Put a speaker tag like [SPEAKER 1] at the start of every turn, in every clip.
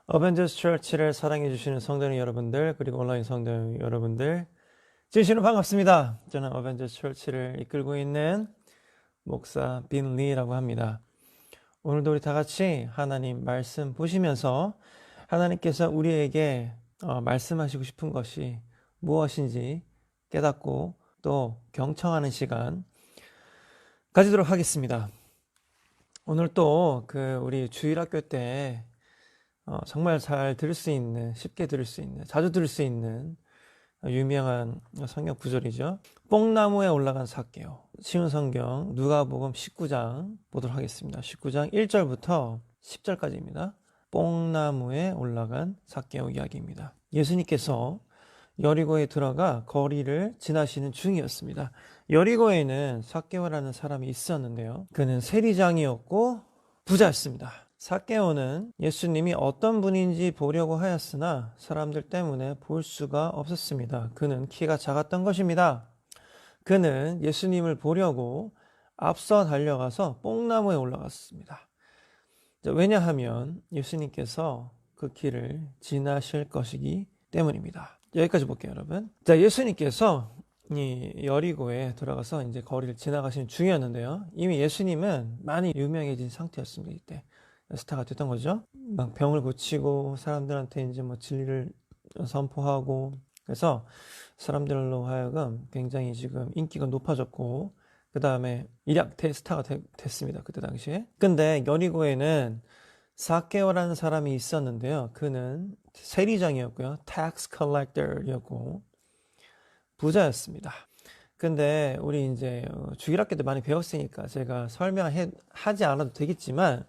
[SPEAKER 1] 어벤져스 처치를 사랑해 주시는 성도 여러분들, 그리고 온라인 성도 여러분들, 진심으로 반갑습니다. 저는 어벤져스 처치를 이끌고 있는 목사 빈 리라고 합니다. 오늘도 우리 다 같이 하나님 말씀 보시면서 하나님께서 우리에게 말씀하시고 싶은 것이 무엇인지 깨닫고 또 경청하는 시간 가지도록 하겠습니다. 오늘 또 우리 주일학교 때 정말 잘 들을 수 있는, 쉽게 들을 수 있는, 자주 들을 수 있는 유명한 성경 구절이죠. 뽕나무에 올라간 삭개오. 쉬운 성경 누가복음 19장 보도록 하겠습니다. 19장 1절부터 10절까지입니다. 뽕나무에 올라간 삭개오 이야기입니다. 예수님께서 여리고에 들어가 거리를 지나시는 중이었습니다. 여리고에는 삭개오라는 사람이 있었는데요. 그는 세리장이었고 부자였습니다. 삭개오는 예수님이 어떤 분인지 보려고 하였으나 사람들 때문에 볼 수가 없었습니다. 그는 키가 작았던 것입니다. 그는 예수님을 보려고 앞서 달려가서 뽕나무에 올라갔습니다. 왜냐하면 예수님께서 그 길을 지나실 것이기 때문입니다. 여기까지 볼게요, 여러분. 자, 예수님께서 이 여리고에 들어가서 이제 거리를 지나가시는 중이었는데요. 이미 예수님은 많이 유명해진 상태였습니다. 이때 스타가 됐던 거죠. 막 병을 고치고 사람들한테 이제 뭐 진리를 선포하고, 그래서 사람들로 하여금 굉장히 지금 인기가 높아졌고, 그 다음에 일약 대스타가 됐습니다. 그때 당시에. 근데 여리고에는 삭개오라는 사람이 있었는데요. 그는 세리장이었고요. tax collector이었고 부자였습니다. 근데 우리 이제 주일학교 때 많이 배웠으니까 제가 설명하지 않아도 되겠지만,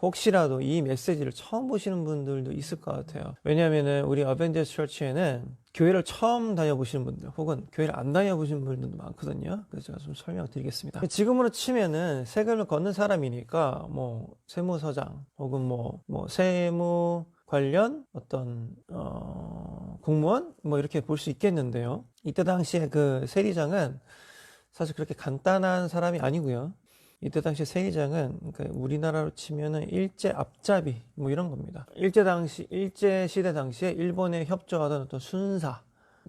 [SPEAKER 1] 혹시라도 이 메시지를 처음 보시는 분들도 있을 것 같아요. 왜냐하면 우리 어벤져스 처치에는 교회를 처음 다녀보시는 분들 혹은 교회를 안 다녀보시는 분들도 많거든요. 그래서 제가 좀 설명드리겠습니다. 지금으로 치면은 세금을 걷는 사람이니까 뭐 세무서장 혹은 뭐 세무 관련 어떤 공무원 뭐 이렇게 볼 수 있겠는데요. 이때 당시에 그 세리장은 사실 그렇게 간단한 사람이 아니고요. 이때 당시 세리장은 우리나라로 치면은 일제 앞잡이 뭐 이런 겁니다. 일제 시대 당시에 일본에 협조하던 어떤 순사,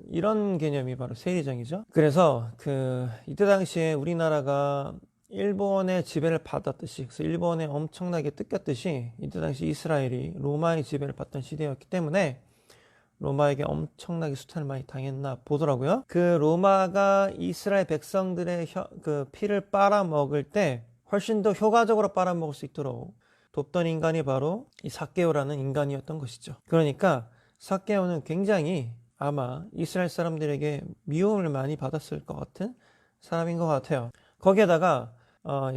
[SPEAKER 1] 이런 개념이 바로 세리장이죠. 그래서 이때 당시에 우리나라가 일본의 지배를 받았듯이, 그래서 일본에 엄청나게 뜯겼듯이 이때 당시 이스라엘이 로마의 지배를 받던 시대였기 때문에 로마에게 엄청나게 수탈을 많이 당했나 보더라고요. 그 로마가 이스라엘 백성들의 피를 빨아먹을 때 훨씬 더 효과적으로 빨아먹을 수 있도록 돕던 인간이 바로 이 삭개오라는 인간이었던 것이죠. 그러니까 삭개오는 굉장히 아마 이스라엘 사람들에게 미움을 많이 받았을 것 같은 사람인 것 같아요. 거기에다가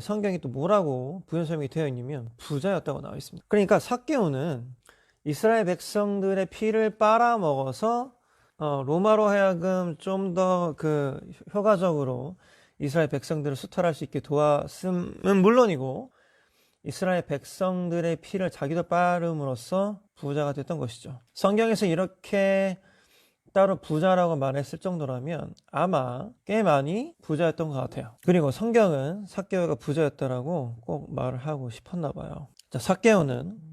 [SPEAKER 1] 성경이 또 뭐라고 부연 설명이 되어 있냐면 부자였다고 나와 있습니다. 그러니까 삭개오는 이스라엘 백성들의 피를 빨아먹어서 로마로 하여금 좀 더 효과적으로 이스라엘 백성들을 수탈할 수 있게 도왔음은 물론이고, 이스라엘 백성들의 피를 자기도 빨음으로써 부자가 됐던 것이죠. 성경에서 이렇게 따로 부자라고 말했을 정도라면 아마 꽤 많이 부자였던 것 같아요. 그리고 성경은 삭개오가 부자였다라고 꼭 말을 하고 싶었나 봐요. 자, 삭개오는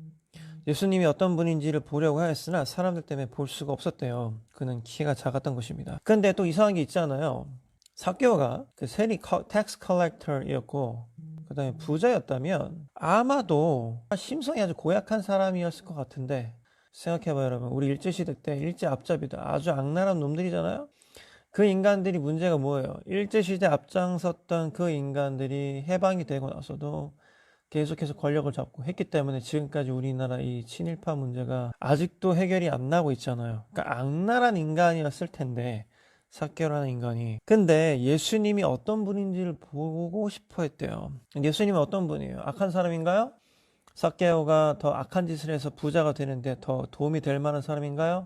[SPEAKER 1] 예수님이 어떤 분인지를 보려고 하였으나 사람들 때문에 볼 수가 없었대요. 그는 키가 작았던 것입니다. 근데 또 이상한 게 있잖아요. 삭개오가 세리 텍스 컬렉터이었고 그 다음에 부자였다면 아마도 심성이 아주 고약한 사람이었을 것 같은데, 생각해봐요 여러분. 우리 일제시대 때 일제 앞잡이들 아주 악랄한 놈들이잖아요. 그 인간들이 문제가 뭐예요? 일제시대 앞장섰던 그 인간들이 해방이 되고 나서도 계속해서 권력을 잡고 했기 때문에 지금까지 우리나라 이 친일파 문제가 아직도 해결이 안 나고 있잖아요. 그러니까 악랄한 인간이었을 텐데, 삭개오라는 인간이. 근데 예수님이 어떤 분인지를 보고 싶어 했대요. 예수님은 어떤 분이에요? 악한 사람인가요? 삭개오가 더 악한 짓을 해서 부자가 되는데 더 도움이 될 만한 사람인가요?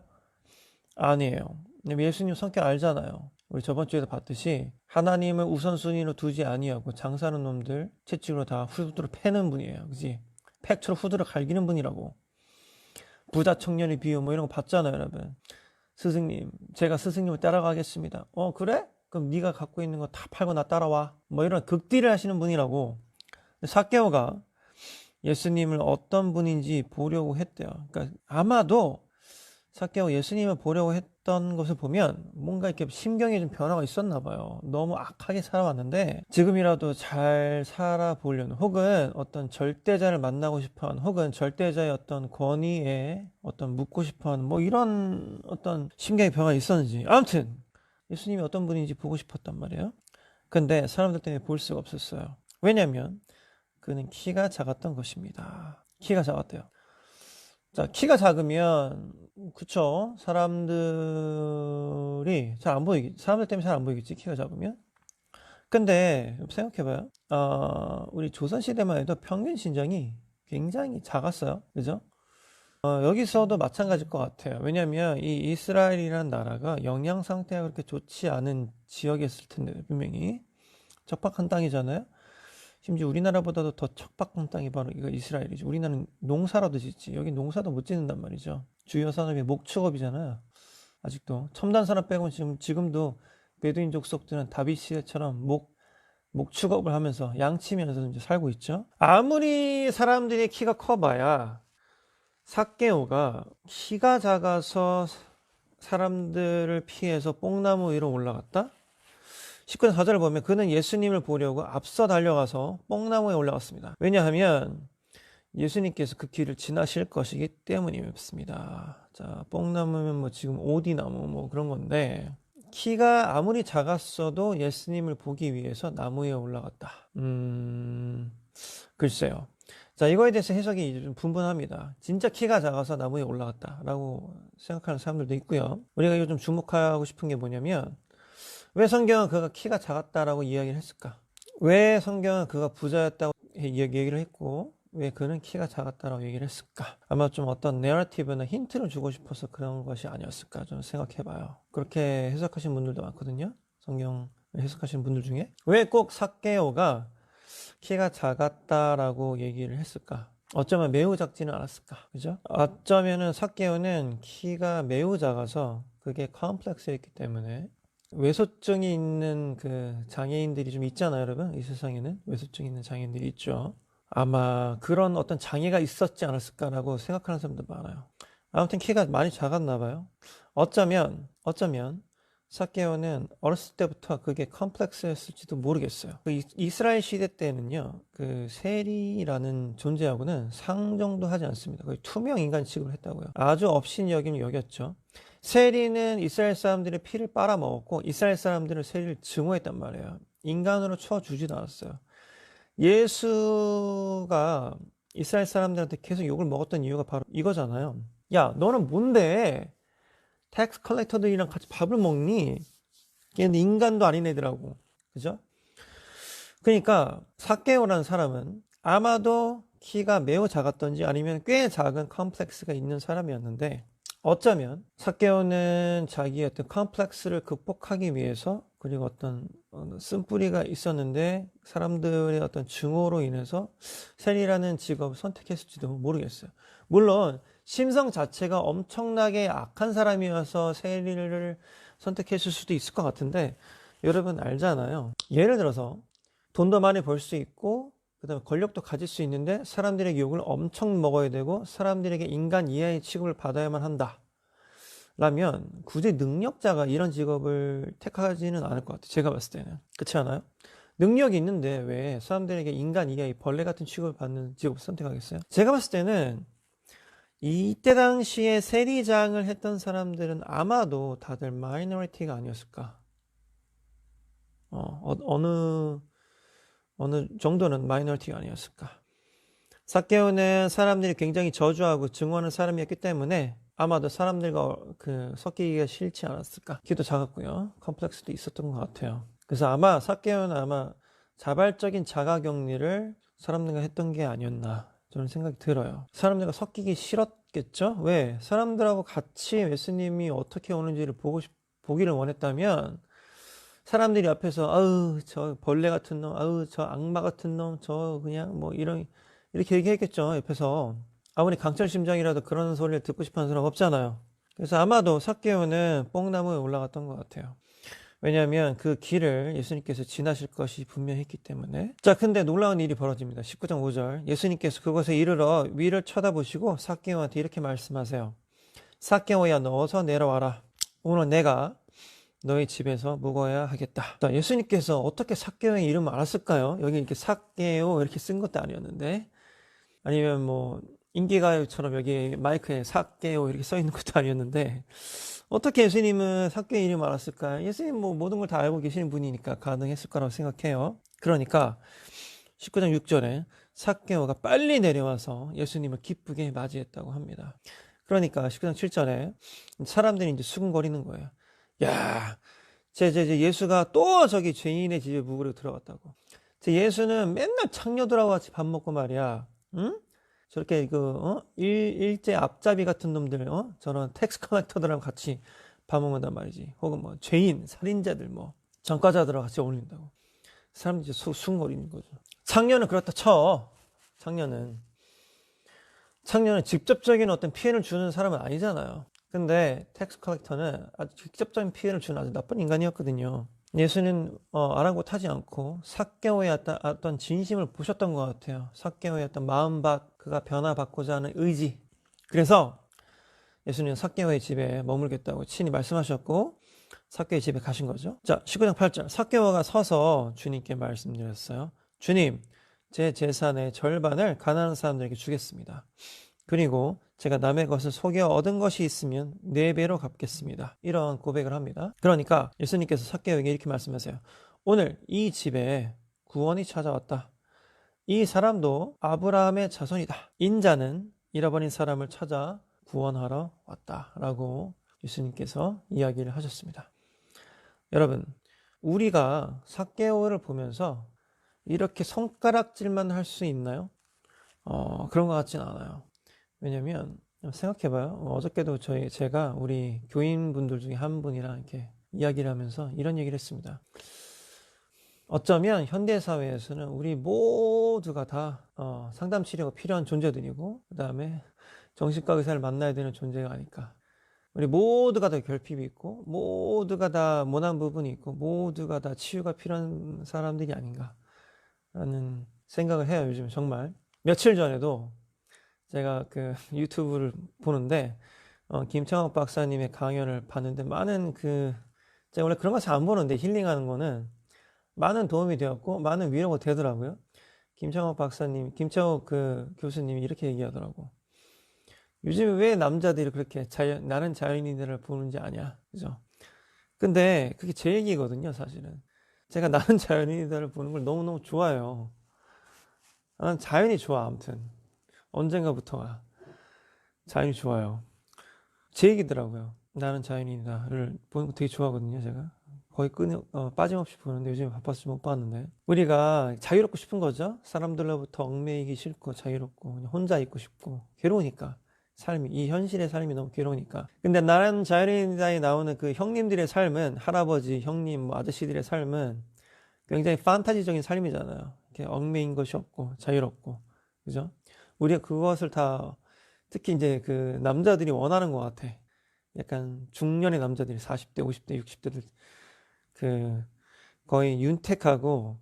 [SPEAKER 1] 아니에요. 예수님 성격 알잖아요. 우리 저번 주에도 봤듯이 하나님을 우선순위로 두지 아니하고 장사하는 놈들 채찍으로 다 후드로 패는 분이에요. 그지? 팩트로 후드로 갈기는 분이라고. 부자 청년의 비유 뭐 이런 거 봤잖아요, 여러분. 스승님, 제가 스승님을 따라가겠습니다. 그래? 그럼 네가 갖고 있는 거 다 팔고 나 따라와. 뭐 이런 극딜을 하시는 분이라고. 삭개오가 예수님을 어떤 분인지 보려고 했대요. 그러니까 아마도 삭개오 예수님을 보려고 했던 것을 보면 뭔가 이렇게 심경에 좀 변화가 있었나 봐요. 너무 악하게 살아왔는데 지금이라도 잘 살아보려는, 혹은 어떤 절대자를 만나고 싶어하는, 혹은 절대자의 어떤 권위에 어떤 묻고 싶어하는 뭐 이런 어떤 심경의 변화가 있었는지, 아무튼 예수님이 어떤 분인지 보고 싶었단 말이에요. 근데 사람들 때문에 볼 수가 없었어요. 왜냐면 그는 키가 작았던 것입니다. 키가 작았대요. 자, 키가 작으면, 그쵸. 사람들이 잘 안 보이겠지. 사람들 때문에 잘 안 보이겠지, 키가 작으면. 근데, 생각해봐요. 우리 조선시대만 해도 평균 신장이 굉장히 작았어요. 그죠? 여기서도 마찬가지일 것 같아요. 왜냐면 이 이스라엘이라는 나라가 영양 상태가 그렇게 좋지 않은 지역이었을 텐데, 분명히. 척박한 땅이잖아요. 심지어 우리나라보다도 더 척박한 땅이 바로 이거 이스라엘이죠. 우리나라는 농사라도 짓지. 여기 농사도 못 짓는단 말이죠. 주요 산업이 목축업이잖아요. 아직도 첨단 산업 빼고는 지금도 베두인 족속들은 다비시처럼 목축업을 하면서 양치면서 이제 살고 있죠. 아무리 사람들이 키가 커봐야 삭개오가 키가 작아서 사람들을 피해서 뽕나무 위로 올라갔다? 19절 4절을 보면 그는 예수님을 보려고 앞서 달려가서 뽕나무에 올라갔습니다. 왜냐하면 예수님께서 그 길을 지나실 것이기 때문이었습니다. 자, 뽕나무면 뭐 지금 오디나무 뭐 그런 건데, 키가 아무리 작았어도 예수님을 보기 위해서 나무에 올라갔다. 글쎄요. 자, 이거에 대해서 해석이 이제 좀 분분합니다. 진짜 키가 작아서 나무에 올라갔다라고 생각하는 사람들도 있고요. 우리가 요즘 주목하고 싶은 게 뭐냐면, 왜 성경은 그가 키가 작았다라고 이야기를 했을까? 왜 성경은 그가 부자였다고 얘기를 했고, 왜 그는 키가 작았다라고 얘기를 했을까? 아마 좀 어떤 내러티브나 힌트를 주고 싶어서 그런 것이 아니었을까 좀 생각해봐요. 그렇게 해석하신 분들도 많거든요. 성경 해석하시는 분들 중에. 왜 꼭 삭개오가 키가 작았다라고 얘기를 했을까? 어쩌면 매우 작지는 않았을까? 그죠? 어쩌면은 삭개오는 키가 매우 작아서 그게 컴플렉스였기 때문에, 외소증이 있는 그 장애인들이 좀 있잖아요, 여러분. 이 세상에는 외소증 있는 장애인들이 있죠. 아마 그런 어떤 장애가 있었지 않았을까라고 생각하는 사람도 많아요. 아무튼 키가 많이 작았나 봐요. 어쩌면 삭개오는 어렸을 때부터 그게 컴플렉스였을지도 모르겠어요. 그 이스라엘 시대 때는요, 그 세리라는 존재하고는 상종도 하지 않습니다. 거의 투명 인간 취급을 했다고요. 아주 업신여긴 여겼죠. 세리는 이스라엘 사람들의 피를 빨아먹었고 이스라엘 사람들은 세리를 증오했단 말이에요. 인간으로 쳐주지도 않았어요. 예수가 이스라엘 사람들한테 계속 욕을 먹었던 이유가 바로 이거잖아요. 야, 너는 뭔데 텍스 컬렉터들이랑 같이 밥을 먹니? 걔는 인간도 아닌 애들하고. 그죠? 그러니까 삭개오라는 사람은 아마도 키가 매우 작았던지 아니면 꽤 작은 컴플렉스가 있는 사람이었는데, 어쩌면 삭개오는 자기의 어떤 컴플렉스를 극복하기 위해서, 그리고 어떤 쓴뿌리가 있었는데 사람들의 어떤 증오로 인해서 세리라는 직업을 선택했을지도 모르겠어요. 물론 심성 자체가 엄청나게 악한 사람이어서 세리를 선택했을 수도 있을 것 같은데, 여러분 알잖아요. 예를 들어서 돈도 많이 벌 수 있고 그 다음에 권력도 가질 수 있는데 사람들에게 욕을 엄청 먹어야 되고 사람들에게 인간 이하의 취급을 받아야만 한다 라면 굳이 능력자가 이런 직업을 택하지는 않을 것 같아요. 제가 봤을 때는. 그렇지 않아요? 능력이 있는데 왜 사람들에게 인간 이하의 벌레 같은 취급을 받는 직업을 선택하겠어요? 제가 봤을 때는 이때 당시에 세리장을 했던 사람들은 아마도 다들 마이너리티가 아니었을까. 어느 정도는 마이너리티가 아니었을까. 삭개오는 사람들이 굉장히 저주하고 증오하는 사람이었기 때문에 아마도 사람들과 섞이기가 싫지 않았을까. 키도 작았고요. 컴플렉스도 있었던 것 같아요. 그래서 아마 삭개오는 자발적인 자가격리를 사람들과 했던 게 아니었나 저는 생각이 들어요. 사람들과 섞이기 싫었겠죠? 왜? 사람들하고 같이 예수님이 어떻게 오는지를 보기를 원했다면 사람들이 앞에서 아우 저 벌레 같은 놈, 아우 저 악마 같은 놈, 저 그냥 뭐 이렇게 얘기했겠죠. 옆에서. 아무리 강철심장이라도 그런 소리를 듣고 싶어하는 사람 없잖아요. 그래서 아마도 삭개오는 뽕나무에 올라갔던 것 같아요. 왜냐하면 그 길을 예수님께서 지나실 것이 분명했기 때문에. 자, 근데 놀라운 일이 벌어집니다. 19장 5절. 예수님께서 그곳에 이르러 위를 쳐다보시고 삭개오한테 이렇게 말씀하세요. 삭개오야, 너 어서 내려와라. 오늘 내가 너희 집에서 묵어야 하겠다. 자, 예수님께서 어떻게 삭개오의 이름을 알았을까요? 여기 이렇게 삭개오 이렇게 쓴 것도 아니었는데, 아니면 뭐 인기가요처럼 여기 마이크에 삭개오 이렇게 써 있는 것도 아니었는데, 어떻게 예수님은 삭개오의 이름을 알았을까요? 예수님 뭐 모든 걸 다 알고 계시는 분이니까 가능했을 거라고 생각해요. 그러니까 19장 6절에 삭개오가 빨리 내려와서 예수님을 기쁘게 맞이했다고 합니다. 그러니까 19장 7절에 사람들이 이제 수군거리는 거예요. 야, 예수가 또 저기 죄인의 집에 묵으러 들어갔다고. 예수는 맨날 창녀들하고 같이 밥 먹고 말이야. 응? 저렇게 일제 앞잡이 같은 놈들, 저런 텍스 컬렉터들하고 같이 밥 먹는단 말이지. 혹은 뭐 죄인, 살인자들, 뭐 전과자들하고 같이 어울린다고. 사람들이 수군거리는 거죠. 창녀는 그렇다 쳐. 창녀는 직접적인 어떤 피해를 주는 사람은 아니잖아요. 근데 텍스 컬렉터는 아주 직접적인 피해를 주는 아주 나쁜 인간이었거든요. 예수는 아랑곳하지 않고 삭개오의 어떤 진심을 보셨던 것 같아요. 삭개오의 어떤 마음밭, 그가 변화받고자 하는 의지. 그래서 예수님은 삭개오의 집에 머물겠다고 친히 말씀하셨고 삭개오의 집에 가신 거죠. 자, 19장 8절. 삭개오가 서서 주님께 말씀드렸어요. 주님, 제 재산의 절반을 가난한 사람들에게 주겠습니다. 그리고 제가 남의 것을 속여 얻은 것이 있으면 4배로 갚겠습니다. 이런 고백을 합니다. 그러니까 예수님께서 삭개오에게 이렇게 말씀하세요. 오늘 이 집에 구원이 찾아왔다. 이 사람도 아브라함의 자손이다. 인자는 잃어버린 사람을 찾아 구원하러 왔다라고 예수님께서 이야기를 하셨습니다. 여러분, 우리가 삭개오를 보면서 이렇게 손가락질만 할 수 있나요? 그런 것 같진 않아요. 왜냐면 생각해봐요. 어저께도 제가 우리 교인분들 중에 한 분이랑 이렇게 이야기를 하면서 이런 얘기를 했습니다. 어쩌면 현대사회에서는 우리 모두가 다 상담 치료가 필요한 존재들이고 그 다음에 정신과 의사를 만나야 되는 존재가 아닐까. 우리 모두가 다 결핍이 있고 모두가 다 모난 부분이 있고 모두가 다 치유가 필요한 사람들이 아닌가 라는 생각을 해요. 요즘 정말. 며칠 전에도 제가 그 유튜브를 보는데 김창옥 박사님의 강연을 봤는데 많은 제가 원래 그런 거 잘 안 보는데 힐링하는 거는 많은 도움이 되었고 많은 위로가 되더라고요. 김창옥 교수님이 이렇게 얘기하더라고. 요즘 왜 남자들이 그렇게 나는 자연인들을 보는지 아냐, 그죠? 근데 그게 제 얘기거든요, 사실은. 제가 나는 자연인들을 보는 걸 너무너무 좋아해요. 나는 자연이 좋아, 아무튼. 언젠가부터가 자연이 좋아요. 제 얘기더라고요. 나는 자연인이다를 보는 거 되게 좋아하거든요. 제가 거의 빠짐없이 보는데 요즘에 바빠서 못 봤는데 우리가 자유롭고 싶은 거죠. 사람들로부터 얽매이기 싫고 자유롭고 그냥 혼자 있고 싶고 괴로우니까 이 현실의 삶이 너무 괴로우니까. 근데 나는 자연인이다에 나오는 그 형님들의 삶은 할아버지, 형님, 뭐 아저씨들의 삶은 굉장히 판타지적인 삶이잖아요. 이렇게 얽매인 것이 없고 자유롭고 그죠? 우리가 그것을 다 특히 이제 그 남자들이 원하는 것 같아. 약간 중년의 남자들이 40대, 50대, 60대들 거의 윤택하고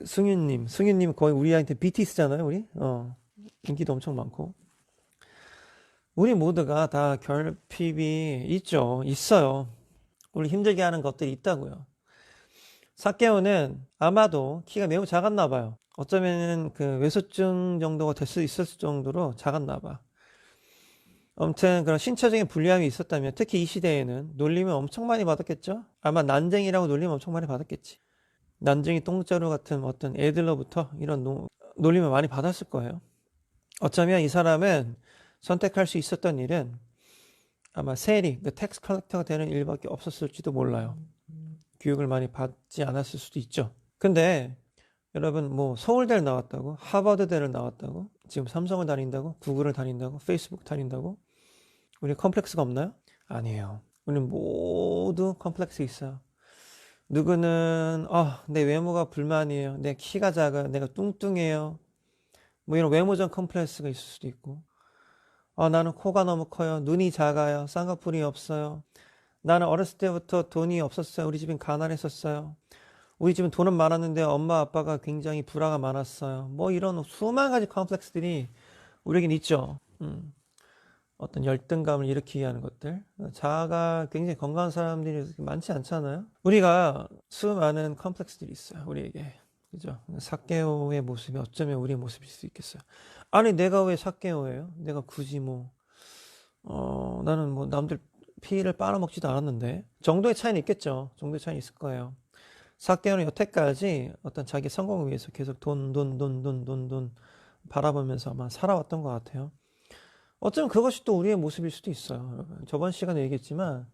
[SPEAKER 1] 승윤님 거의 우리한테 BTS잖아요, 우리. 인기도 엄청 많고. 우리 모두가 다 결핍이 있어요. 우리 힘들게 하는 것들이 있다고요. 삭개오는 아마도 키가 매우 작았나 봐요. 어쩌면 외소증 정도가 될 수 있었을 정도로 작았나 봐. 아무튼 그런 신체적인 불리함이 있었다면 특히 이 시대에는 놀림을 엄청 많이 받았겠죠? 아마 난쟁이라고 놀림 엄청 많이 받았겠지. 난쟁이 똥자루 같은 어떤 애들로부터 이런 놀림을 많이 받았을 거예요. 어쩌면 이 사람은 선택할 수 있었던 일은 아마 텍스 컬렉터가 되는 일밖에 없었을지도 몰라요. 교육을 많이 받지 않았을 수도 있죠. 근데 여러분 뭐 서울대를 나왔다고 하버드대를 나왔다고 지금 삼성을 다닌다고 구글을 다닌다고 페이스북 다닌다고 우리 컴플렉스가 없나요? 아니에요. 우리는 모두 컴플렉스 있어요. 누구는 내 외모가 불만이에요. 내 키가 작아요. 내가 뚱뚱해요. 뭐 이런 외모적 컴플렉스가 있을 수도 있고 나는 코가 너무 커요. 눈이 작아요. 쌍꺼풀이 없어요. 나는 어렸을 때부터 돈이 없었어요. 우리 집은 가난했었어요. 우리 집은 돈은 많았는데 엄마 아빠가 굉장히 불화가 많았어요. 뭐 이런 수많은 가지 컴플렉스들이 우리에겐 있죠. 어떤 열등감을 일으키게 하는 것들. 자아가 굉장히 건강한 사람들이 많지 않잖아요. 우리가 수많은 컴플렉스들이 있어요. 우리에게. 그죠? 삭개오의 모습이 어쩌면 우리의 모습일 수 있겠어요. 아니, 내가 왜 삭개오예요? 내가 굳이 나는 남들 피를 빨아먹지도 않았는데. 정도의 차이는 있겠죠. 정도의 차이는 있을 거예요. 삭개오는 여태까지 어떤 자기 성공을 위해서 계속 돈 바라보면서 아마 살아왔던 것 같아요. 어쩌면 그것이 또 우리의 모습일 수도 있어요. 여러분. 저번 시간에 얘기했지만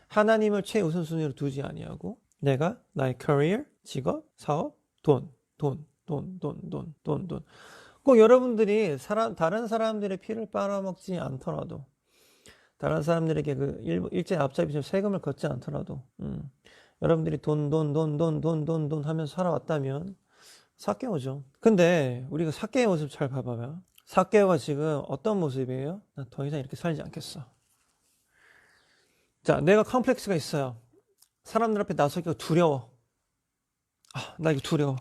[SPEAKER 1] 하나님을 최우선순위로 두지 아니하고 내가 나의 career, 직업, 사업, 돈. 꼭 여러분들이 다른 사람들의 피를 빨아먹지 않더라도 다른 사람들에게 일제 앞잡이처럼 세금을 걷지 않더라도 여러분들이 돈 하면서 살아왔다면 삭개오죠. 근데 우리가 삭개오의 모습 잘 봐봐요. 삭개오가 지금 어떤 모습이에요? 나 더 이상 이렇게 살지 않겠어. 자, 내가 컴플렉스가 있어요. 사람들 앞에 나서기가 두려워. 나 이거 두려워.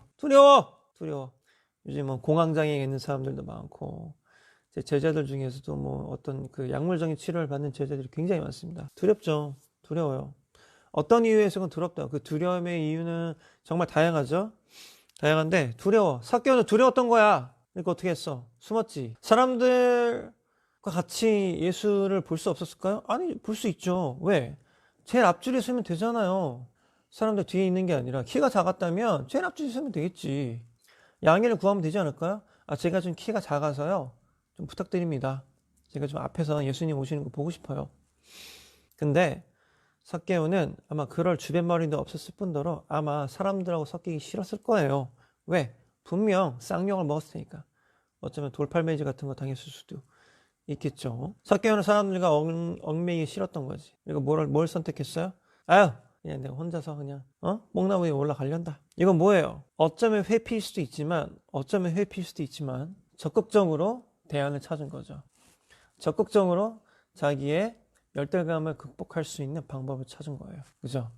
[SPEAKER 1] 요즘 공황장애가 있는 사람들도 많고, 제 제자들 중에서도 어떤 그 약물적인 치료를 받는 제자들이 굉장히 많습니다. 두렵죠. 두려워요. 어떤 이유에서는 두렵다. 그 두려움의 이유는 정말 다양하죠. 다양한데 두려워. 삭개오는 두려웠던 거야. 그러니까 어떻게 했어? 숨었지. 사람들과 같이 예수를 볼 수 없었을까요? 아니, 볼 수 있죠. 왜? 제일 앞줄에 서면 되잖아요. 사람들 뒤에 있는 게 아니라 키가 작았다면 제일 앞줄에 서면 되겠지. 양해를 구하면 되지 않을까요? 제가 좀 키가 작아서요. 좀 부탁드립니다. 제가 좀 앞에서 예수님 오시는 거 보고 싶어요. 근데 삭개오는 아마 그럴 주변머리도 없었을 뿐더러 아마 사람들하고 섞이기 싫었을 거예요. 왜? 분명 쌍욕을 먹었을 테니까. 어쩌면 돌팔매질 같은 거 당했을 수도 있겠죠. 삭개오는 사람들과 얽매이기 싫었던 거지. 그리고 뭘 선택했어요? 그냥 내가 혼자서 그냥 뽕나무 위에 올라가련다. 이건 뭐예요? 어쩌면 회피일 수도 있지만 적극적으로 대안을 찾은 거죠. 적극적으로 자기의 열등감을 극복할 수 있는 방법을 찾은 거예요. 그죠?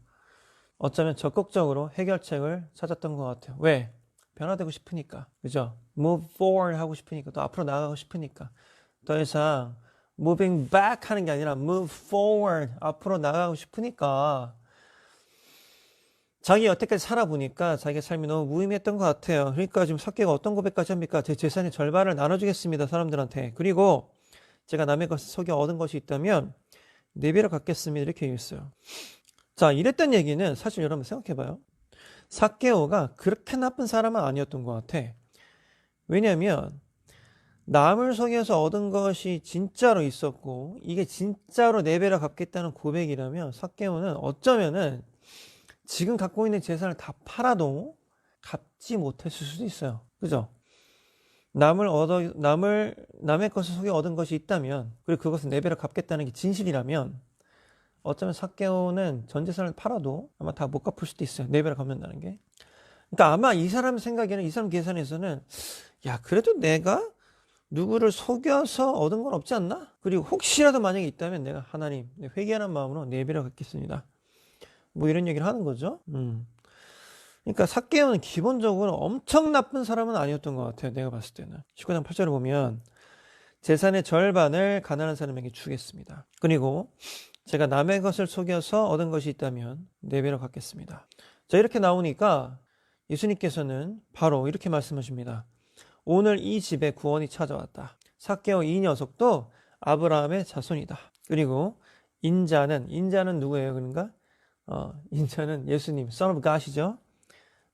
[SPEAKER 1] 어쩌면 적극적으로 해결책을 찾았던 것 같아요. 왜? 변화되고 싶으니까. 그죠? move forward 하고 싶으니까. 또 앞으로 나가고 싶으니까. 더 이상 moving back 하는 게 아니라 move forward. 앞으로 나가고 싶으니까. 자기 여태까지 살아보니까 자기 삶이 너무 무의미했던 것 같아요. 그러니까 지금 삭개오가 어떤 고백까지 합니까? 제 재산의 절반을 나눠주겠습니다. 사람들한테. 그리고 제가 남의 것을 속여 얻은 것이 있다면 4배로 갚겠습니다. 이렇게 얘기했어요. 자, 이랬던 얘기는 사실 여러분 생각해봐요. 삭개오가 그렇게 나쁜 사람은 아니었던 것 같아. 왜냐하면 남을 속여서 얻은 것이 진짜로 있었고 이게 진짜로 4배로 갚겠다는 고백이라면 삭개오는 어쩌면은 지금 갖고 있는 재산을 다 팔아도 갚지 못했을 수도 있어요. 그죠? 남의 것을 속여 얻은 것이 있다면, 그리고 그것을 4배로 갚겠다는 게 진실이라면, 어쩌면 삭개오는 전 재산을 팔아도 아마 다 못 갚을 수도 있어요. 4배로 갚는다는 게. 그러니까 아마 이 사람 생각에는, 이 사람 계산에서는, 그래도 내가 누구를 속여서 얻은 건 없지 않나? 그리고 혹시라도 만약에 있다면 내가 하나님, 회개하는 마음으로 4배로 갚겠습니다. 이런 얘기를 하는 거죠. 그러니까 삭개오는 기본적으로 엄청 나쁜 사람은 아니었던 것 같아요. 내가 봤을 때는. 19장 8절을 보면 재산의 절반을 가난한 사람에게 주겠습니다. 그리고 제가 남의 것을 속여서 얻은 것이 있다면 4배로 갚겠습니다. 자, 이렇게 나오니까 예수님께서는 바로 이렇게 말씀하십니다. 오늘 이 집에 구원이 찾아왔다. 삭개오 이 녀석도 아브라함의 자손이다. 그리고 인자는 누구예요? 그런가? 인자는 예수님, Son of God이죠.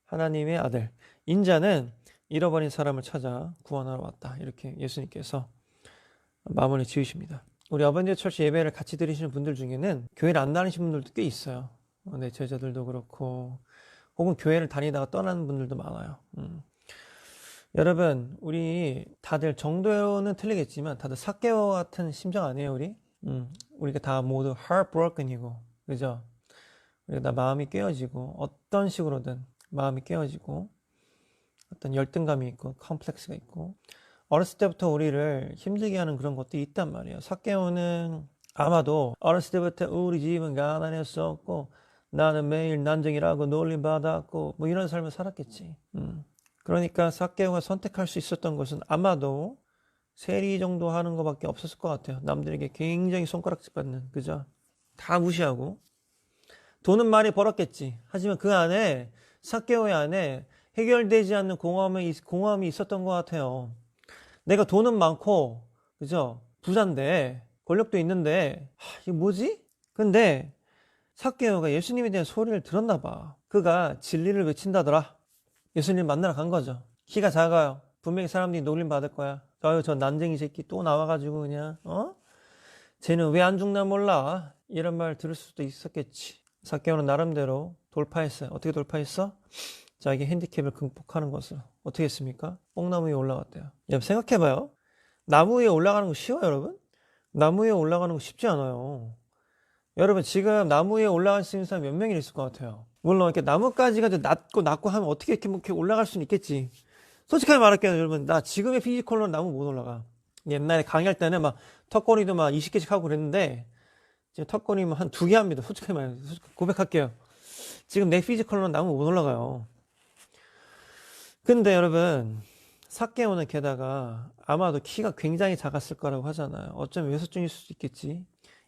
[SPEAKER 1] 하나님의 아들. 인자는 잃어버린 사람을 찾아 구원하러 왔다. 이렇게 예수님께서 마무리 지으십니다. 우리 어벤져 철치 예배를 같이 드리시는 분들 중에는 교회를 안 다니시는 분들도 꽤 있어요. 내 제자들도 그렇고 혹은 교회를 다니다가 떠나는 분들도 많아요. 여러분, 우리 다들 정도는 틀리겠지만 다들 삭개오 같은 심정 아니에요, 우리? 우리가 다 모두 heartbroken이고, 그죠? 우리가 다 마음이 깨어지고 어떤 식으로든 마음이 깨어지고 어떤 열등감이 있고 컴플렉스가 있고 어렸을 때부터 우리를 힘들게 하는 그런 것도 있단 말이에요. 삭개오는 아마도 어렸을 때부터 우리 집은 가난했었고 나는 매일 난쟁이라고 놀림받았고 뭐 이런 삶을 살았겠지. 그러니까 삭개오가 선택할 수 있었던 것은 아마도 세리 정도 하는 것밖에 없었을 것 같아요. 남들에게 굉장히 손가락질 받는, 그죠? 다 무시하고. 돈은 많이 벌었겠지. 하지만 그 안에, 삭개오의 안에 해결되지 않는 공허함이 있었던 것 같아요. 내가 돈은 많고, 그죠? 부자인데, 권력도 있는데, 이게 뭐지? 근데 삭개오가 예수님에 대한 소리를 들었나 봐. 그가 진리를 외친다더라. 예수님 만나러 간 거죠. 키가 작아요. 분명히 사람들이 놀림 받을 거야. 아유, 저 난쟁이 새끼 또 나와가지고 그냥, 쟤는 왜 안 죽나 몰라. 이런 말 들을 수도 있었겠지. 삭개오는 나름대로 돌파했어요. 어떻게 돌파했어? 자기 핸디캡을 극복하는 것을. 어떻게 했습니까? 뽕나무 위에 올라갔대요. 여러분 생각해봐요. 나무 위에 올라가는 거 쉬워요, 여러분? 나무 위에 올라가는 거 쉽지 않아요. 여러분 지금 나무 위에 올라갈 수 있는 사람 몇 명이 있을 것 같아요? 물론 이렇게 나뭇가지가 낮고 하면 어떻게 이렇게 올라갈 수는 있겠지. 솔직하게 말할게요, 여러분. 나 지금의 피지컬로는 나무 못 올라가. 옛날에 강의할 때는 막 턱걸이도 막 20개씩 하고 그랬는데 지금 턱걸이면 한 2개 합니다. 솔직하게 말해서 고백할게요. 지금 내 피지컬로는 나무 못 올라가요. 근데 여러분 삭개오는 게다가 아마도 키가 굉장히 작았을 거라고 하잖아요. 어쩌면 외소증일 수도 있겠지.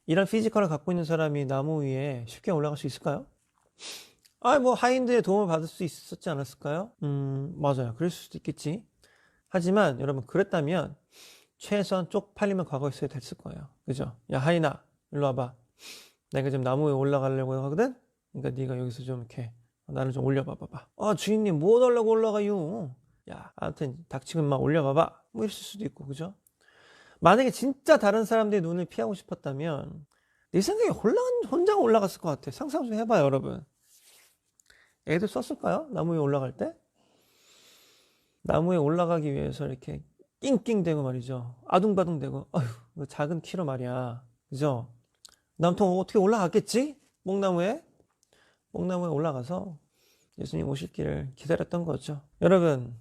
[SPEAKER 1] 이런 피지컬을 갖고 있는 사람이 나무 위에 쉽게 올라갈 수 있을까요? 뭐 하인들의 도움을 받을 수 있었지 않았을까요? 맞아요. 그럴 수도 있겠지. 하지만 여러분 그랬다면 최소한 쪽팔리면 과거였어야 됐을 거예요. 그죠? 야 하인아 일로 와봐. 내가 지금 나무 위에 올라가려고 하거든? 그러니까 네가 여기서 좀 이렇게 나를 좀 올려봐봐. 주인님 뭐 달라고 올라가요? 야 아무튼 닥치고 막 올려봐봐. 뭐 이랬을 수도 있고 그죠? 만약에 진짜 다른 사람들의 눈을 피하고 싶었다면 내 생각에 혼자 올라갔을 것 같아. 상상 좀 해봐요 여러분. 애들 썼을까요? 나무 위에 올라갈 때? 나무에 올라가기 위해서 이렇게 낑낑대고 말이죠. 아둥바둥대고 아휴 작은 키로 말이야. 그죠? 남통 어떻게 올라갔겠지? 뽕나무에 올라가서 예수님 오실 길을 기다렸던 거죠. 여러분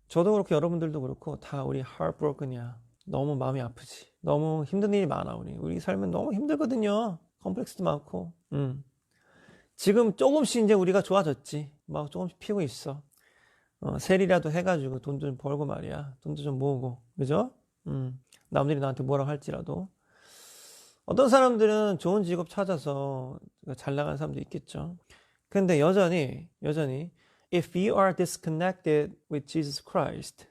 [SPEAKER 1] 저도 그렇고 여러분들도 그렇고 다 우리 heartbroken이야. 너무 마음이 아프지. 너무 힘든 일이 많아. 우리 삶은 너무 힘들거든요. 컴플렉스도 많고. 지금 조금씩 이제 우리가 좋아졌지. 막 조금씩 피고 있어. 세리라도 해가지고 돈 좀 벌고 말이야. 돈도 좀 모으고. 그죠? 남들이 나한테 뭐라고 할지라도. 어떤 사람들은 좋은 직업 찾아서 잘 나가는 사람도 있겠죠. 근데 여전히 if you are disconnected with Jesus Christ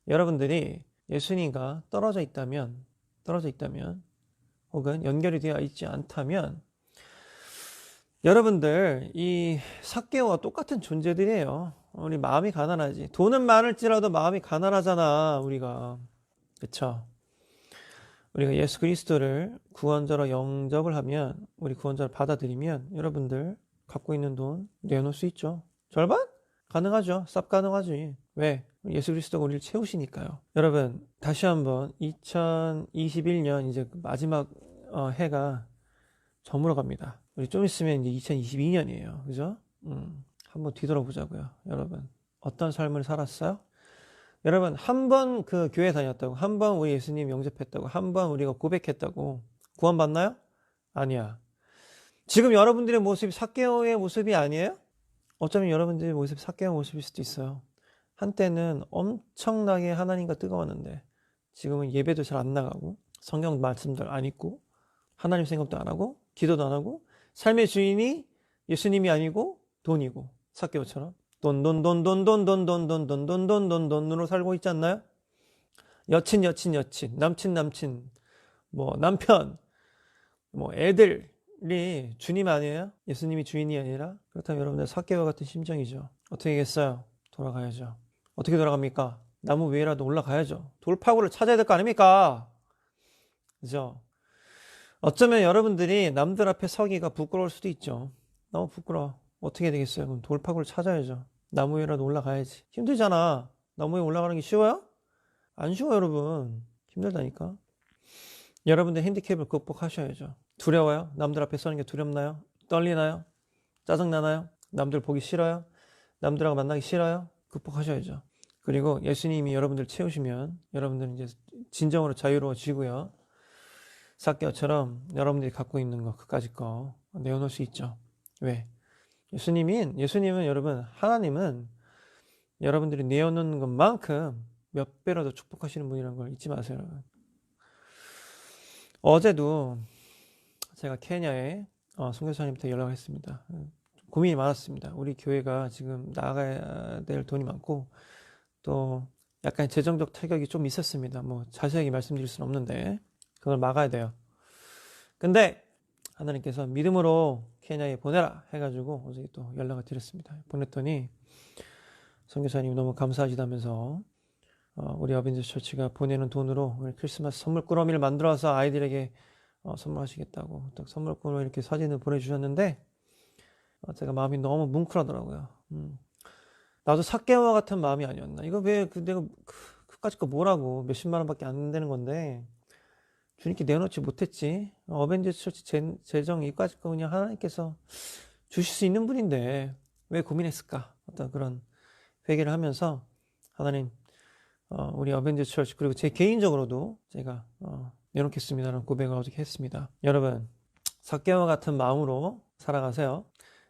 [SPEAKER 1] 여러분들이 예수님과 떨어져 있다면 혹은 연결이 되어 있지 않다면 여러분들 이 삭개오와 똑같은 존재들이에요. 우리 마음이 가난하지. 돈은 많을지라도 마음이 가난하잖아 우리가. 그쵸? 우리가 예수 그리스도를 구원자로 영접을 하면 우리 구원자를 받아들이면 여러분들 갖고 있는 돈 내놓을 수 있죠. 절반? 가능하죠. 쌉 가능하지. 왜? 예수 그리스도가 우리를 채우시니까요. 여러분 다시 한번 2021년 이제 마지막 해가 저물어 갑니다. 우리 좀 있으면 이제 2022년이에요. 그죠? 한번 뒤돌아보자고요. 여러분 어떤 삶을 살았어요? 여러분 한 번 그 교회 다녔다고 한 번 우리 예수님 영접했다고 한 번 우리가 고백했다고 구원받나요? 아니야. 지금 여러분들의 모습이 삭개오의 모습이 아니에요? 어쩌면 여러분들의 모습이 삭개오 모습일 수도 있어요. 한때는 엄청나게 하나님과 뜨거웠는데 지금은 예배도 잘 안 나가고 성경 말씀들 안 읽고 하나님 생각도 안 하고 기도도 안 하고 삶의 주인이 예수님이 아니고 돈이고 삭개오처럼 돈으로 살고 있지 않나요? 여친, 남친, 뭐 남편, 뭐 애들이 주님 아니에요? 예수님이 주인이 아니라? 그렇다면 여러분들 삭개오와 같은 심정이죠. 어떻게 하겠어요? 돌아가야죠. 어떻게 돌아갑니까? 나무 위에라도 올라가야죠. 돌파구를 찾아야 될 거 아닙니까? 그죠? 어쩌면 여러분들이 남들 앞에 서기가 부끄러울 수도 있죠. 너무 부끄러워. 어떻게 되겠어요? 그럼 돌파구를 찾아야죠. 나무 위에라도 올라가야지. 힘들잖아. 나무 위에 올라가는 게 쉬워요? 안 쉬워 여러분. 힘들다니까. 여러분들 핸디캡을 극복하셔야죠. 두려워요? 남들 앞에 서는 게 두렵나요? 떨리나요? 짜증나나요? 남들 보기 싫어요? 남들하고 만나기 싫어요? 극복하셔야죠. 그리고 예수님이 여러분들 채우시면 여러분들은 이제 진정으로 자유로워지고요. 삭개오처럼 여러분들이 갖고 있는 거 그까짓 거 내어놓을 수 있죠. 왜? 예수님은 여러분, 하나님은 여러분들이 내어놓는 것만큼 몇 배로 더 축복하시는 분이라는 걸 잊지 마세요, 여러분. 어제도 제가 케냐에 선교사님한테 연락을 했습니다. 고민이 많았습니다. 우리 교회가 지금 나가야 될 돈이 많고 또 약간 재정적 타격이 좀 있었습니다. 뭐 자세하게 말씀드릴 수는 없는데 그걸 막아야 돼요. 근데 하나님께서 믿음으로 케냐에 보내라 해가지고 어제 또 연락을 드렸습니다. 보냈더니 선교사님이 너무 감사하시다면서 우리 어벤져스 처치가 보내는 돈으로 우리 크리스마스 선물 꾸러미를 만들어서 아이들에게 선물하시겠다고 딱 선물 꾸러미 이렇게 사진을 보내주셨는데 제가 마음이 너무 뭉클하더라고요. 나도 삭개와 같은 마음이 아니었나. 이거 왜 내가 그까짓 거 뭐라고 몇십만 원밖에 안 되는 건데 주님께 내놓지 못했지. 어벤져스 처치 재정 이까짓 거 그냥 하나님께서 주실 수 있는 분인데 왜 고민했을까. 어떤 그런 회개를 하면서 하나님 우리 어벤져스 처치 그리고 제 개인적으로도 제가 내놓겠습니다라는 고백을 어저께 했습니다. 여러분 삭개와 같은 마음으로 살아가세요.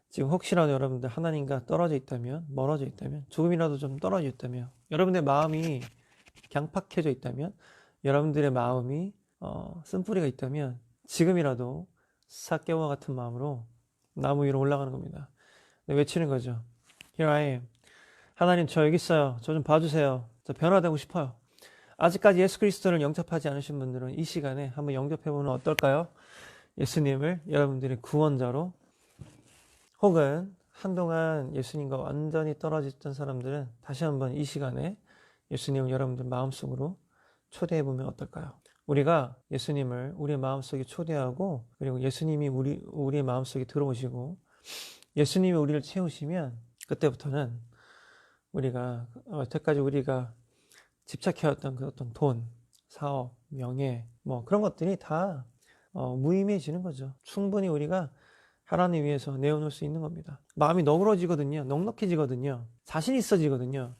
[SPEAKER 1] 지금 혹시라도 여러분들 하나님과 떨어져 있다면, 멀어져 있다면, 조금이라도 좀 떨어져 있다면, 여러분들의 마음이 강팍해져 있다면, 여러분들의 마음이 쓴뿌리가 있다면 지금이라도 삭개와 같은 마음으로 나무 위로 올라가는 겁니다. 외치는 거죠. Here I am. 하나님 저 여기 있어요. 저 좀 봐주세요. 저 변화되고 싶어요. 아직까지 예수 그리스도를 영접하지 않으신 분들은 이 시간에 한번 영접해보면 어떨까요? 예수님을 여러분들의 구원자로 혹은 한동안 예수님과 완전히 떨어졌던 사람들은 다시 한번 이 시간에 예수님을 여러분들 마음속으로 초대해보면 어떨까요? 우리가 예수님을 우리의 마음속에 초대하고 그리고 예수님이 우리의 마음속에 들어오시고 예수님이 우리를 채우시면 그때부터는 우리가 여태까지 우리가 집착해왔던 그 어떤 돈, 사업, 명예 뭐 그런 것들이 다 무의미해지는 거죠. 충분히 우리가 하나님 위해서 내어놓을 수 있는 겁니다. 마음이 너그러지거든요. 넉넉해지거든요. 자신 있어지거든요.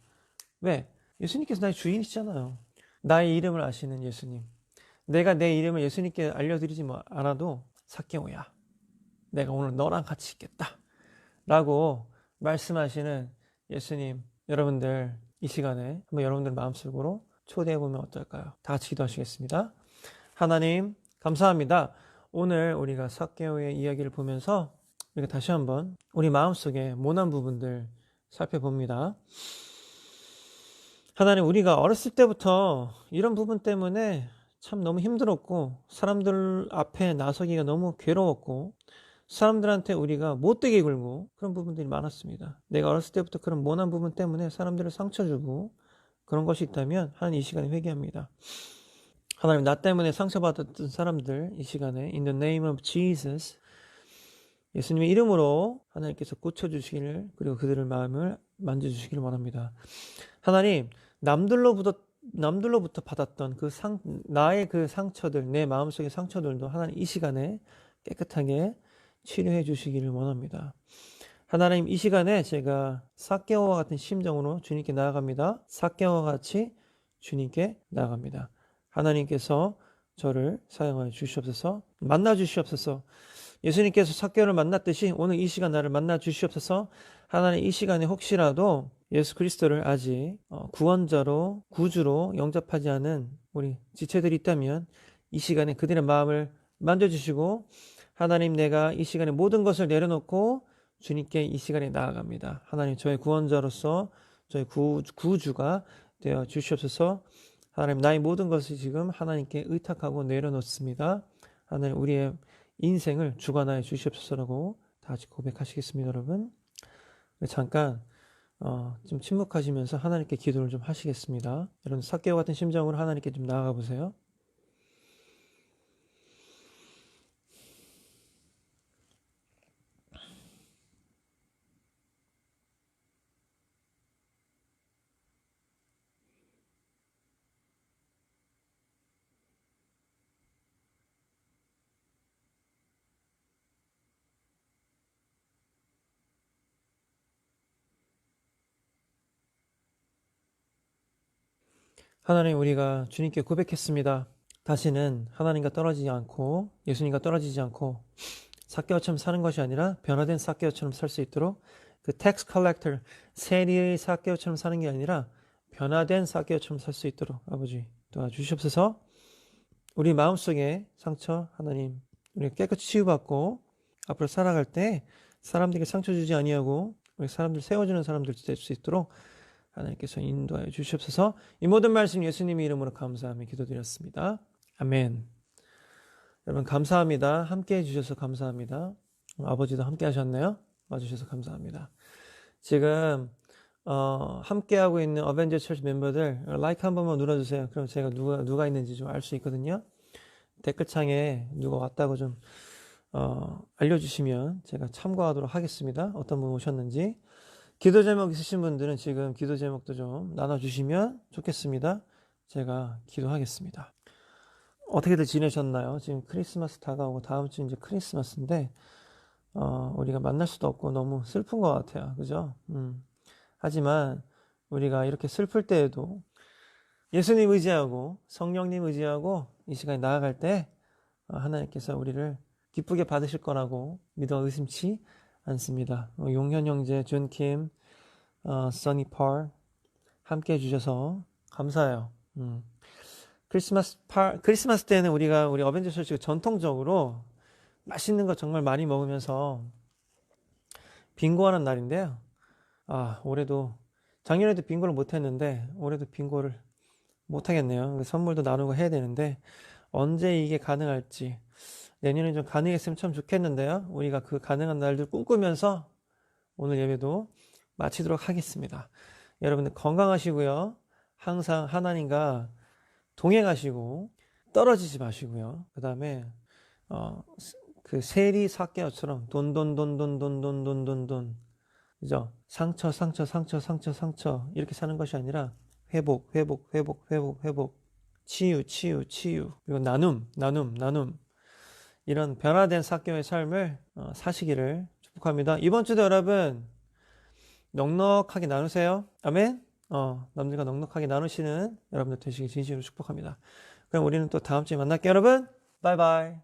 [SPEAKER 1] 왜? 예수님께서 나의 주인이시잖아요. 나의 이름을 아시는 예수님. 내가 내 이름을 예수님께 알려드리지 않아도 삭개오야. 내가 오늘 너랑 같이 있겠다. 라고 말씀하시는 예수님. 여러분들 이 시간에 한번 여러분들 마음속으로 초대해보면 어떨까요? 다 같이 기도하시겠습니다. 하나님 감사합니다. 오늘 우리가 삭개오의 이야기를 보면서 우리가 다시 한번 우리 마음속에 모난 부분들 살펴봅니다. 하나님 우리가 어렸을 때부터 이런 부분 때문에 참 너무 힘들었고 사람들 앞에 나서기가 너무 괴로웠고 사람들한테 우리가 못되게 굴고 그런 부분들이 많았습니다. 내가 어렸을 때부터 그런 모난 부분 때문에 사람들을 상처 주고 그런 것이 있다면 하나님 이 시간에 회개합니다. 하나님 나 때문에 상처받았던 사람들 이 시간에 In the name of Jesus 예수님의 이름으로 하나님께서 고쳐주시기를 그리고 그들의 마음을 만져주시기를 원합니다. 하나님 남들로부터 받았던 나의 그 상처들 내 마음속의 상처들도 하나님 이 시간에 깨끗하게 치료해 주시기를 원합니다. 하나님 이 시간에 제가 삭개오와 같은 심정으로 주님께 나아갑니다. 삭개오와 같이 주님께 나아갑니다. 하나님께서 저를 사용하여 주시옵소서. 만나 주시옵소서. 예수님께서 삭개오를 만났듯이 오늘 이 시간 나를 만나 주시옵소서. 하나님 이 시간에 혹시라도 예수 그리스도를 아직 구원자로 구주로 영접하지 않은 우리 지체들이 있다면 이 시간에 그들의 마음을 만져주시고 하나님 내가 이 시간에 모든 것을 내려놓고 주님께 이 시간에 나아갑니다. 하나님 저의 구원자로서 저의 구주가 되어 주시옵소서. 하나님 나의 모든 것을 지금 하나님께 의탁하고 내려놓습니다. 하나님 우리의 인생을 주관하여 주시옵소서라고 다 같이 고백하시겠습니다. 여러분 잠깐 좀 침묵하시면서 하나님께 기도를 좀 하시겠습니다. 여러분 삭개오 같은 심정으로 하나님께 좀 나아가 보세요. 하나님 우리가 주님께 고백했습니다. 다시는 하나님과 떨어지지 않고 예수님과 떨어지지 않고 삭개오처럼 사는 것이 아니라 변화된 삭개오처럼 살 수 있도록 그 텍스 컬렉터 세리의 삭개오처럼 사는 게 아니라 변화된 삭개오처럼 살 수 있도록 아버지 도와주시옵소서. 우리 마음속에 상처 하나님 우리가 깨끗이 치유받고 앞으로 살아갈 때 사람들에게 상처 주지 아니하고 우리 사람들 세워주는 사람들 될 수 있도록 하나님께서 인도하여 주시옵소서. 이 모든 말씀 예수님의 이름으로 감사하며 기도드렸습니다. 아멘. 여러분 감사합니다. 함께 해주셔서 감사합니다. 아버지도 함께 하셨네요. 와주셔서 감사합니다. 지금 함께하고 있는 어벤져 처치 멤버들 라이크 한 번만 눌러주세요. 그럼 제가 누가 있는지 좀 알 수 있거든요. 댓글창에 누가 왔다고 좀 알려주시면 제가 참고하도록 하겠습니다. 어떤 분 오셨는지. 기도 제목 있으신 분들은 지금 기도 제목도 좀 나눠주시면 좋겠습니다. 제가 기도하겠습니다. 어떻게들 지내셨나요? 지금 크리스마스 다가오고 다음 주 이제 크리스마스인데 우리가 만날 수도 없고 너무 슬픈 것 같아요. 그죠? 하지만 우리가 이렇게 슬플 때에도 예수님 의지하고 성령님 의지하고 이 시간에 나아갈 때 하나님께서 우리를 기쁘게 받으실 거라고 믿어 의심치 않습니다. 용현 형제, 준킴, 써니 펄 함께 해주셔서 감사해요. 크리스마스 때는 우리 어벤져 처치가 전통적으로 맛있는 거 정말 많이 먹으면서 빙고하는 날인데요. 올해도 작년에도 빙고를 못했는데 올해도 빙고를 못하겠네요. 선물도 나누고 해야 되는데 언제 이게 가능할지 내년에 좀 가능했으면 참 좋겠는데요. 우리가 그 가능한 날들 꿈꾸면서 오늘 예배도 마치도록 하겠습니다. 여러분들 건강하시고요. 항상 하나님과 동행하시고 떨어지지 마시고요. 그 다음에 그 세리 삭개오처럼 돈 그죠? 상처 이렇게 사는 것이 아니라 회복 치유 그리고 나눔 이런 변화된 삭개오의 삶을 사시기를 축복합니다. 이번 주도 여러분 넉넉하게 나누세요. 아멘. 남들과 넉넉하게 나누시는 여러분들 되시길 진심으로 축복합니다. 그럼 우리는 또 다음 주에 만날게요, 여러분. 바이바이.